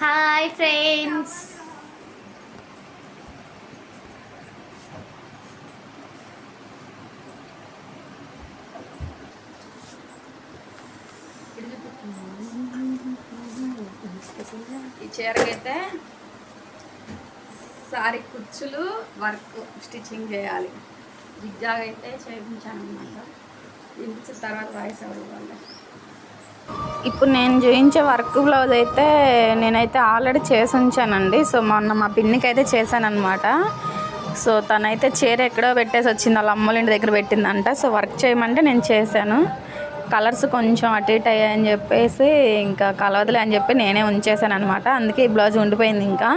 Hi friends. ఈ చీరకైతే sorry కుచ్చులు work stitching చేయాలి. జిగ్జాగ్ అయితే చేయించాను అనమాట. చేయించిన తర్వాత వాయిస్ అవ్వడం వల్ల ఇప్పుడు నేను చేయించే వర్క్ బ్లౌజ్ అయితే నేనైతే ఆల్రెడీ చేసి ఉంచానండి. సో మొన్న మా పిన్నికి అయితే చేశాను అనమాట. సో తనైతే చీర ఎక్కడో పెట్టేసి వచ్చింది, వాళ్ళ అమ్మోళ్ళ ఇంటి దగ్గర పెట్టిందంట. సో వర్క్ చేయమంటే నేను చేశాను. కలర్స్ కొంచెం అటు ఇటు అయ్యాయని చెప్పేసి ఇంకా కలవదులే అని చెప్పి నేనే ఉంచేసాను అనమాట. అందుకే ఈ బ్లౌజ్ ఉండిపోయింది ఇంకా.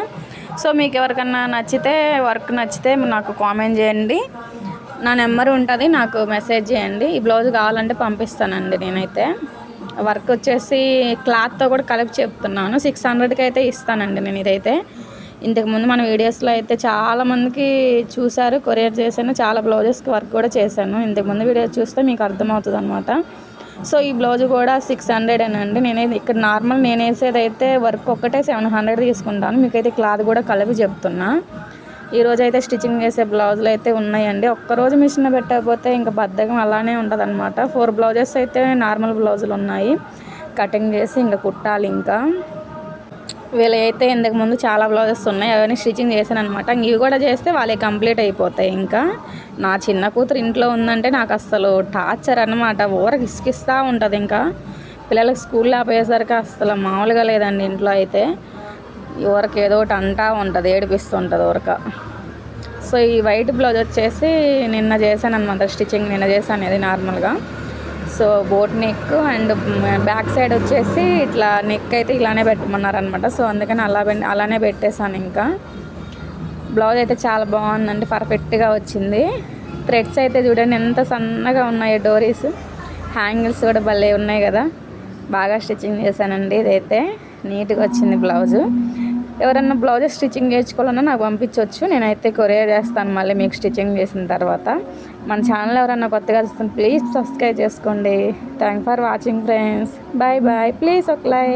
సో మీకు ఎవరికన్నా నచ్చితే వర్క్ నచ్చితే నాకు కామెంట్ చేయండి, నా నెంబర్ ఉంటుంది, నాకు మెసేజ్ చేయండి. ఈ బ్లౌజ్ కావాలంటే పంపిస్తానండి. నేనైతే వర్క్ వచ్చేసి క్లాత్తో కూడా కలిపి చెప్తున్నాను. 600కి అయితే ఇస్తానండి నేను. ఇదైతే ఇంతకుముందు మన వీడియోస్లో అయితే చాలామందికి చూశారు, కొరియర్ చేశాను, చాలా బ్లౌజెస్కి వర్క్ కూడా చేశాను. ఇంతకుముందు వీడియోస్ చూస్తే మీకు అర్థమవుతుంది అనమాట. సో ఈ బ్లౌజ్ కూడా 600 అండి. నేనైతే ఇక్కడ నార్మల్ నేను వేసేదైతే వర్క్ ఒక్కటే 700 తీసుకుంటాను. మీకైతే క్లాత్ కూడా కలిపి చెప్తున్నా. ఈరోజు అయితే స్టిచ్చింగ్ చేసే బ్లౌజులు అయితే ఉన్నాయండి. ఒక్కరోజు మిషన్ పెట్టకపోతే ఇంకా బద్ధకం అలానే ఉంటుంది అనమాట. 4 బ్లౌజెస్ అయితే నార్మల్ బ్లౌజులు ఉన్నాయి, కటింగ్ చేసి ఇంకా కుట్టాలి. ఇంకా వీళ్ళైతే ఇంతకుముందు చాలా బ్లౌజెస్ ఉన్నాయి, అవన్నీ స్టిచ్చింగ్ చేశాను అనమాట. ఇవి కూడా చేస్తే వాళ్ళే కంప్లీట్ అయిపోతాయి. ఇంకా నా చిన్న కూతురు ఇంట్లో ఉందంటే నాకు అస్సలు టార్చర్ అనమాట. ఊరకు ఇసుకిస్తూ ఉంటుంది. ఇంకా పిల్లలకి స్కూల్లో ఆపేసరికి అస్సలు మామూలుగా లేదండి. ఇంట్లో అయితే ఊరకు ఏదో ఒకటి అంటూ ఉంటుంది, ఏడిపిస్తుంటుంది ఊరక. సో ఈ వైట్ బ్లౌజ్ వచ్చేసి నిన్న చేశాను అనమాట స్టిచ్చింగ్. నిన్న చేశాను ఇది నార్మల్గా. So boat neck and back side వచ్చేసి ఇట్లా నెక్ అయితే ఇలానే పెట్టమన్నారనమాట. సో అందుకని అలానే పెట్టేశాను. ఇంకా బ్లౌజ్ అయితే చాలా బాగుందండి, పర్ఫెక్ట్గా వచ్చింది. థ్రెడ్స్ అయితే చూడండి ఎంత సన్నగా ఉన్నాయో, డోరీస్ హ్యాంగిల్స్ కూడా భలే ఉన్నాయి కదా. బాగా స్టిచ్చింగ్ చేశానండి. ఇదైతే నీట్గా వచ్చింది బ్లౌజు. ఎవరన్నా బ్లౌజెస్ స్టిచ్చింగ్ చేయించుకోవాలన్నా నాకు పంపించవచ్చు, నేనైతే కొరియర్ చేస్తాను మళ్ళీ మీకు స్టిచ్చింగ్ చేసిన తర్వాత. మన ఛానల్ ఎవరన్నా కొత్తగా చూస్తాను, ప్లీజ్ సబ్స్క్రైబ్ చేసుకోండి. Thank for watching friends. Bye bye. Please ఒక లైక్.